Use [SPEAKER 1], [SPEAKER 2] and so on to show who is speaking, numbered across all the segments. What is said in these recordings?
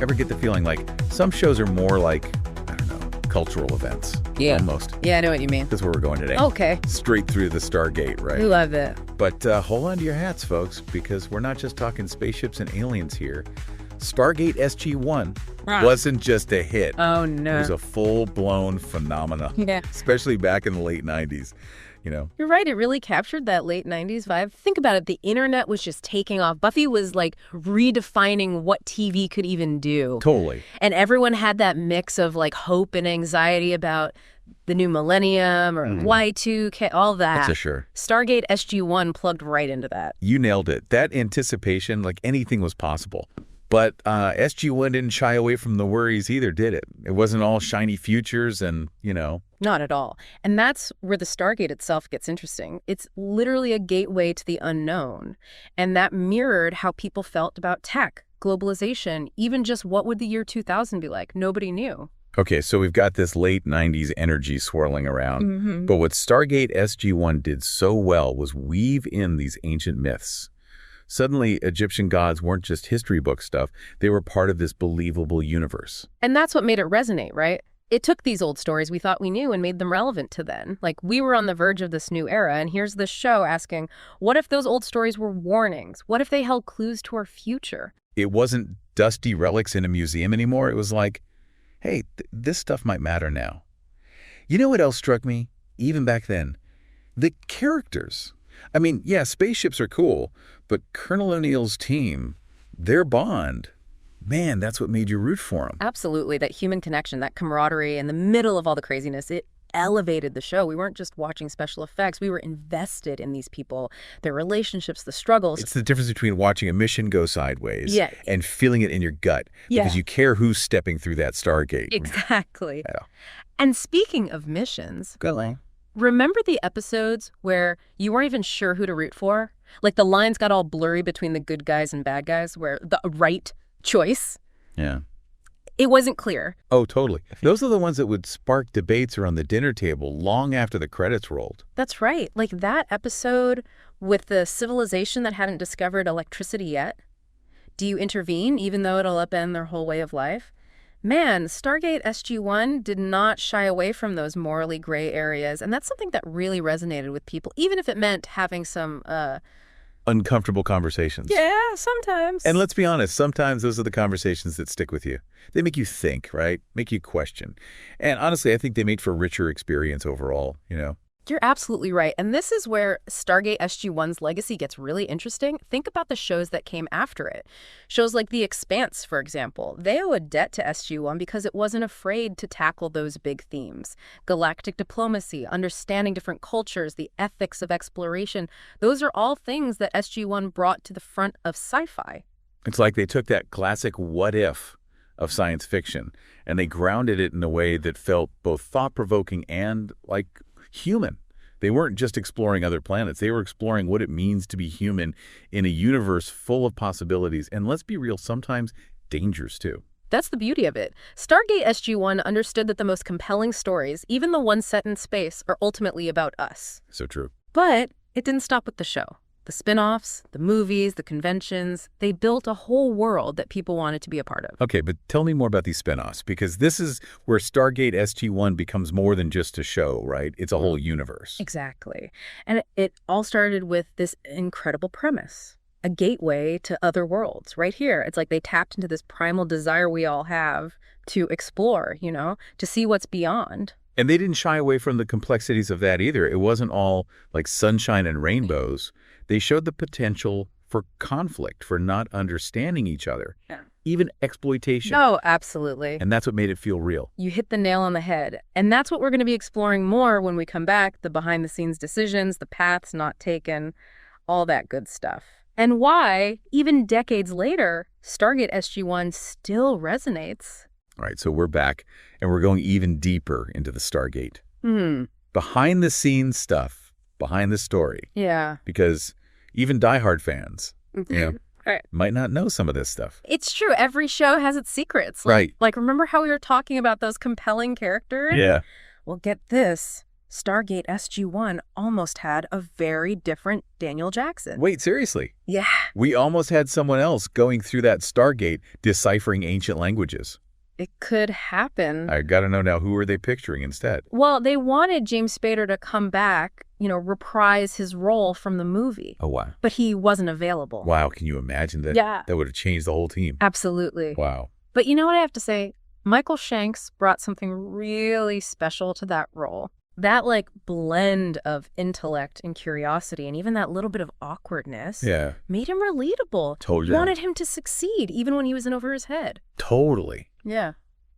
[SPEAKER 1] ever get the feeling like some shows are more like, I don't know, cultural events?
[SPEAKER 2] Yeah.
[SPEAKER 1] Almost.
[SPEAKER 2] Yeah, I know what you mean.
[SPEAKER 1] That's where we're going today.
[SPEAKER 2] Okay.
[SPEAKER 1] Straight through the Stargate, right?
[SPEAKER 2] We love it.
[SPEAKER 1] But hold on to your hats, folks, because we're not just talking spaceships and aliens here. Stargate SG-1 wasn't just a hit.
[SPEAKER 2] Oh, no.
[SPEAKER 1] It was a full-blown phenomenon,
[SPEAKER 2] Yeah.
[SPEAKER 1] especially back in the late 90s. You know,
[SPEAKER 2] You're right. It really captured that late 90s vibe. Think about it. The internet was just taking off. Buffy was like redefining what TV could even do.
[SPEAKER 1] totally.
[SPEAKER 2] And everyone had that mix of like hope and anxiety about the new millennium or Y2K, all that.
[SPEAKER 1] That's for sure.
[SPEAKER 2] Stargate SG-1 plugged right into that.
[SPEAKER 1] You nailed it. That anticipation, like anything was possible. But SG-1 didn't shy away from the worries either, did it? It wasn't all shiny futures and, you know.
[SPEAKER 2] Not at all. And that's where the Stargate itself gets interesting. It's literally a gateway to the unknown. And that mirrored how people felt about tech, globalization, even just what would the year 2000 be like? Nobody knew.
[SPEAKER 1] Okay, so we've got this late 90s energy swirling around. But what Stargate SG-1 did so well was weave in these ancient myths. Suddenly, Egyptian gods weren't just history book stuff. They were part of this believable universe.
[SPEAKER 2] And that's what made it resonate, right? It took these old stories we thought we knew and made them relevant to then. Like, we were on the verge of this new era, and here's this show asking, what if those old stories were warnings? What if they held clues to our future?
[SPEAKER 1] It wasn't dusty relics in a museum anymore. It was like, hey, this stuff might matter now. You know what else struck me, even back then? The characters. I mean, yeah, spaceships are cool, but Colonel O'Neill's team, their bond, man, that's what made you root for them.
[SPEAKER 2] Absolutely. That human connection, that camaraderie in the middle of all the craziness, it elevated the show. We weren't just watching special effects. We were invested in these people, their relationships, the struggles.
[SPEAKER 1] It's the difference between watching a mission go sideways and feeling it in your gut because you care who's stepping through that Stargate.
[SPEAKER 2] Exactly.
[SPEAKER 1] Yeah.
[SPEAKER 2] And speaking of missions, remember the episodes where you weren't even sure who to root for? Like the lines got all blurry between the good guys and bad guys, where the right choice?
[SPEAKER 1] Yeah.
[SPEAKER 2] It wasn't clear.
[SPEAKER 1] Oh, totally. Those are the ones that would spark debates around the dinner table long after the credits rolled.
[SPEAKER 2] That's right. Like that episode with the civilization that hadn't discovered electricity yet. Do you intervene even though it'll upend their whole way of life? Man, Stargate SG-1 did not shy away from those morally gray areas, and that's something that really resonated with people, even if it meant having some,
[SPEAKER 1] uncomfortable conversations.
[SPEAKER 2] Yeah, sometimes.
[SPEAKER 1] And let's be honest, sometimes those are the conversations that stick with you. They make you think, right? Make you question. And honestly, I think they made for a richer experience overall, you know?
[SPEAKER 2] You're absolutely right. And this is where Stargate SG-1's legacy gets really interesting. Think about the shows that came after it. Shows like The Expanse, for example. They owe a debt to SG-1 because it wasn't afraid to tackle those big themes. Galactic diplomacy, understanding different cultures, the ethics of exploration. Those are all things that SG-1 brought to the front of sci-fi.
[SPEAKER 1] It's like they took that classic what if of science fiction and they grounded it in a way that felt both thought-provoking and like human. They weren't just exploring other planets. They were exploring what it means to be human in a universe full of possibilities. And let's be real, sometimes dangers too.
[SPEAKER 2] That's the beauty of it. Stargate SG-1 understood that the most compelling stories, even the ones set in space, are ultimately about us.
[SPEAKER 1] So true.
[SPEAKER 2] But it didn't stop with the show. The spin-offs, the movies, the conventions, they built a whole world that people wanted to be a part of.
[SPEAKER 1] Okay, but tell me more about these spin-offs, because this is where Stargate SG-1 becomes more than just a show, right? It's a whole universe.
[SPEAKER 2] Exactly. And it all started with this incredible premise, a gateway to other worlds right here. It's like they tapped into this primal desire we all have to explore, you know, to see what's beyond.
[SPEAKER 1] And they didn't shy away from the complexities of that either. It wasn't all like sunshine and rainbows. They showed the potential for conflict, for not understanding each other, even exploitation.
[SPEAKER 2] Oh, absolutely.
[SPEAKER 1] And that's what made it feel real.
[SPEAKER 2] You hit the nail on the head. And that's what we're going to be exploring more when we come back, the behind-the-scenes decisions, the paths not taken, all that good stuff. And why, even decades later, Stargate SG-1 still resonates.
[SPEAKER 1] All right, so we're back, and we're going even deeper into the Stargate. Behind-the-scenes stuff, behind the story.
[SPEAKER 2] Yeah.
[SPEAKER 1] Because even diehard fans, might not know some of this stuff.
[SPEAKER 2] It's true. Every show has its secrets.
[SPEAKER 1] Right.
[SPEAKER 2] Like, remember how we were talking about those compelling characters?
[SPEAKER 1] Yeah.
[SPEAKER 2] Well, get this. Stargate SG-1 almost had a very different Daniel Jackson.
[SPEAKER 1] Wait, seriously?
[SPEAKER 2] Yeah.
[SPEAKER 1] We almost had someone else going through that Stargate deciphering ancient languages.
[SPEAKER 2] It could happen.
[SPEAKER 1] I gotta know now, who are they picturing instead?
[SPEAKER 2] Well, they wanted James Spader to come back, reprise his role from the movie.
[SPEAKER 1] Oh, wow.
[SPEAKER 2] But he wasn't available.
[SPEAKER 1] Wow, can you imagine that?
[SPEAKER 2] Yeah.
[SPEAKER 1] That would have changed the whole team.
[SPEAKER 2] Absolutely.
[SPEAKER 1] Wow.
[SPEAKER 2] But you know what I have to say? Michael Shanks brought something really special to that role. That, blend of intellect and curiosity and even that little bit of awkwardness made him relatable.
[SPEAKER 1] Totally.
[SPEAKER 2] You wanted him to succeed, even when he was in over his head.
[SPEAKER 1] Totally.
[SPEAKER 2] Yeah.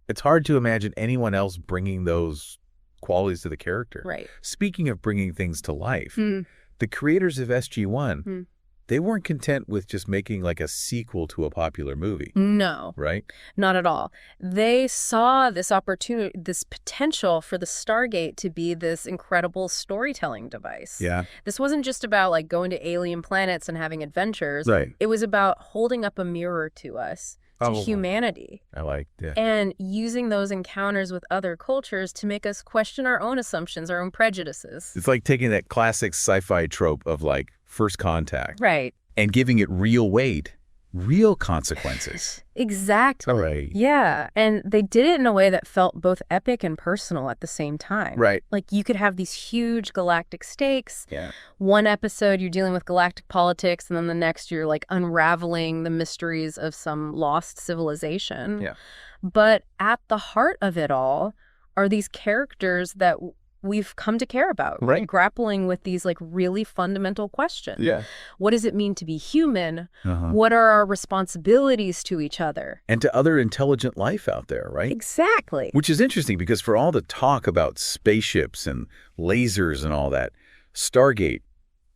[SPEAKER 1] It's hard to imagine anyone else bringing those qualities to the character.
[SPEAKER 2] Right.
[SPEAKER 1] Speaking of bringing things to life, the creators of SG-1, they weren't content with just making a sequel to a popular movie.
[SPEAKER 2] No.
[SPEAKER 1] Right?
[SPEAKER 2] Not at all. They saw this opportunity, this potential for the Stargate to be this incredible storytelling device.
[SPEAKER 1] Yeah.
[SPEAKER 2] This wasn't just about going to alien planets and having adventures.
[SPEAKER 1] Right.
[SPEAKER 2] It was about holding up a mirror to us, to humanity.
[SPEAKER 1] I like that.
[SPEAKER 2] And using those encounters with other cultures to make us question our own assumptions, our own prejudices.
[SPEAKER 1] It's like taking that classic sci-fi trope of first contact.
[SPEAKER 2] Right.
[SPEAKER 1] And giving it real weight, real consequences.
[SPEAKER 2] Exactly.
[SPEAKER 1] Right.
[SPEAKER 2] Yeah. And they did it in a way that felt both epic and personal at the same time.
[SPEAKER 1] Right.
[SPEAKER 2] You could have these huge galactic stakes.
[SPEAKER 1] Yeah.
[SPEAKER 2] One episode you're dealing with galactic politics, and then the next you're unraveling the mysteries of some lost civilization.
[SPEAKER 1] Yeah.
[SPEAKER 2] But at the heart of it all are these characters that we've come to care about,
[SPEAKER 1] right?
[SPEAKER 2] Grappling with these really fundamental questions.
[SPEAKER 1] Yeah.
[SPEAKER 2] What does it mean to be human? What are our responsibilities to each other?
[SPEAKER 1] And to other intelligent life out there, right?
[SPEAKER 2] Exactly.
[SPEAKER 1] Which is interesting because for all the talk about spaceships and lasers and all that, Stargate,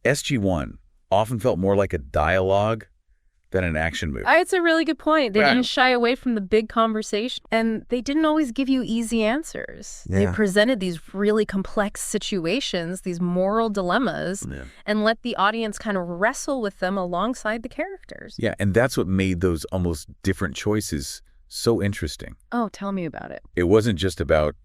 [SPEAKER 1] SG-1 often felt more like a dialogue than an action movie.
[SPEAKER 2] It's a really good point. They didn't shy away from the big conversation, and they didn't always give you easy answers.
[SPEAKER 1] Yeah.
[SPEAKER 2] They presented these really complex situations, these moral dilemmas, and let the audience kind of wrestle with them alongside the characters.
[SPEAKER 1] Yeah, and that's what made those almost different choices so interesting.
[SPEAKER 2] Oh, tell me about it.
[SPEAKER 1] It wasn't just about,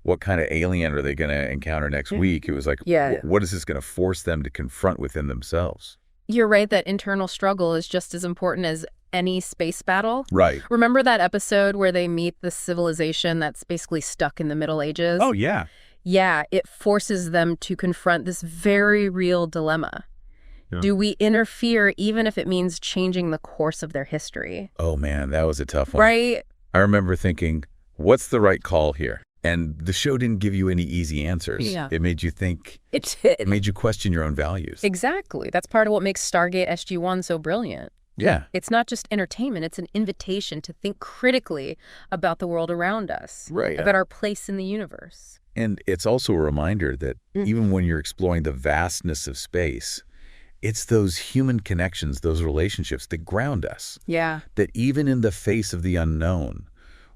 [SPEAKER 1] what kind of alien are they going to encounter next week? It was what is this going to force them to confront within themselves?
[SPEAKER 2] You're right that internal struggle is just as important as any space battle.
[SPEAKER 1] Right.
[SPEAKER 2] Remember that episode where they meet the civilization that's basically stuck in the Middle Ages?
[SPEAKER 1] Oh, yeah.
[SPEAKER 2] Yeah, it forces them to confront this very real dilemma. Yeah. Do we interfere even if it means changing the course of their history?
[SPEAKER 1] Oh, man, that was a tough one.
[SPEAKER 2] Right?
[SPEAKER 1] I remember thinking, what's the right call here? And the show didn't give you any easy answers.
[SPEAKER 2] Yeah.
[SPEAKER 1] It made you think.
[SPEAKER 2] It did.
[SPEAKER 1] It made you question your own values.
[SPEAKER 2] Exactly. That's part of what makes Stargate SG-1 so brilliant.
[SPEAKER 1] Yeah.
[SPEAKER 2] It's not just entertainment. It's an invitation to think critically about the world around us.
[SPEAKER 1] Right.
[SPEAKER 2] About our place in the universe.
[SPEAKER 1] And it's also a reminder that even when you're exploring the vastness of space, it's those human connections, those relationships that ground us.
[SPEAKER 2] Yeah.
[SPEAKER 1] That even in the face of the unknown,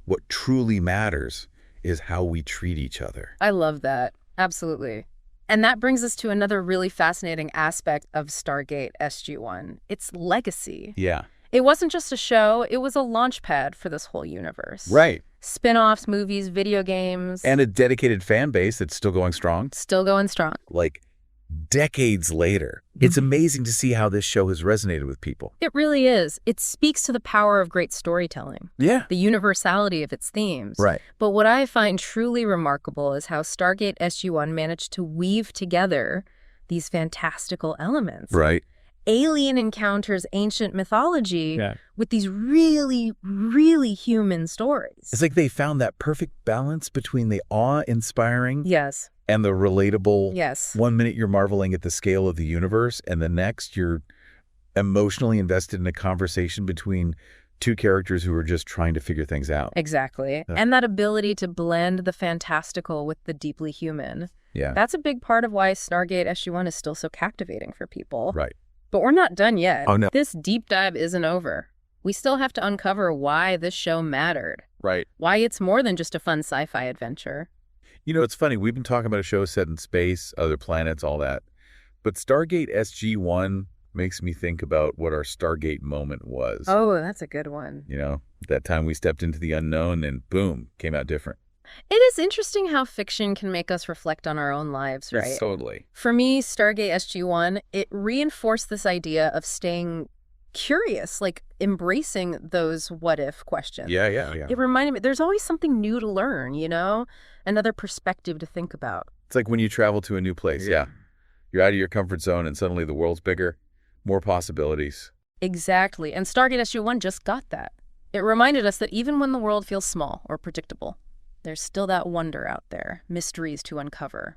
[SPEAKER 1] what truly matters is how we treat each other.
[SPEAKER 2] I love that. Absolutely. And that brings us to another really fascinating aspect of Stargate SG-1, its legacy.
[SPEAKER 1] Yeah.
[SPEAKER 2] It wasn't just a show, it was a launch pad for this whole universe.
[SPEAKER 1] Right.
[SPEAKER 2] Spin-offs, movies, video games.
[SPEAKER 1] And a dedicated fan base that's still going strong.
[SPEAKER 2] Still going strong.
[SPEAKER 1] Decades later, it's amazing to see how this show has resonated with people.
[SPEAKER 2] It really is. It speaks to the power of great storytelling.
[SPEAKER 1] Yeah.
[SPEAKER 2] The universality of its themes.
[SPEAKER 1] Right.
[SPEAKER 2] But what I find truly remarkable is how Stargate SG-1 managed to weave together these fantastical elements.
[SPEAKER 1] Right.
[SPEAKER 2] Alien encounters ancient mythology with these really, really human stories.
[SPEAKER 1] It's like they found that perfect balance between the awe-inspiring and the relatable.
[SPEAKER 2] Yes.
[SPEAKER 1] 1 minute you're marveling at the scale of the universe, and the next you're emotionally invested in a conversation between two characters who are just trying to figure things out.
[SPEAKER 2] Exactly. And that ability to blend the fantastical with the deeply human.
[SPEAKER 1] Yeah.
[SPEAKER 2] That's a big part of why Stargate SG-1 is still so captivating for people.
[SPEAKER 1] Right.
[SPEAKER 2] But we're not done yet.
[SPEAKER 1] Oh, no.
[SPEAKER 2] This deep dive isn't over. We still have to uncover why this show mattered.
[SPEAKER 1] Right.
[SPEAKER 2] Why it's more than just a fun sci-fi adventure.
[SPEAKER 1] It's funny. We've been talking about a show set in space, other planets, all that. But Stargate SG-1 makes me think about what our Stargate moment was.
[SPEAKER 2] Oh, that's a good one.
[SPEAKER 1] That time we stepped into the unknown and boom, came out different.
[SPEAKER 2] It is interesting how fiction can make us reflect on our own lives, right?
[SPEAKER 1] Yes, totally.
[SPEAKER 2] For me, Stargate SG-1, it reinforced this idea of staying curious, like embracing those what-if questions.
[SPEAKER 1] Yeah, yeah, yeah.
[SPEAKER 2] It reminded me, there's always something new to learn, Another perspective to think about.
[SPEAKER 1] It's like when you travel to a new place, yeah. You're out of your comfort zone and suddenly the world's bigger, more possibilities.
[SPEAKER 2] Exactly. And Stargate SG-1 just got that. It reminded us that even when the world feels small or predictable, there's still that wonder out there, mysteries to uncover,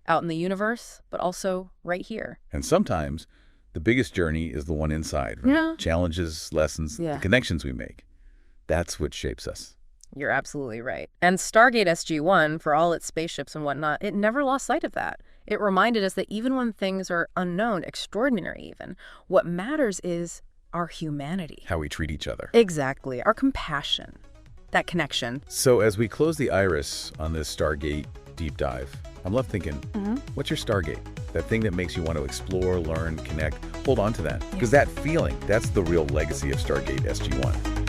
[SPEAKER 2] out in the universe, but also right here.
[SPEAKER 1] And sometimes the biggest journey is the one inside. Right?
[SPEAKER 2] Yeah.
[SPEAKER 1] Challenges, lessons, the connections we make. That's what shapes us.
[SPEAKER 2] You're absolutely right. And Stargate SG-1, for all its spaceships and whatnot, it never lost sight of that. It reminded us that even when things are unknown, extraordinary even, what matters is our humanity.
[SPEAKER 1] How we treat each other.
[SPEAKER 2] Exactly. Our compassion. That connection.
[SPEAKER 1] So as we close the iris on this Stargate deep dive, I'm left thinking, what's your Stargate? That thing that makes you want to explore, learn, connect, hold on to that. Because that feeling, that's the real legacy of Stargate SG-1.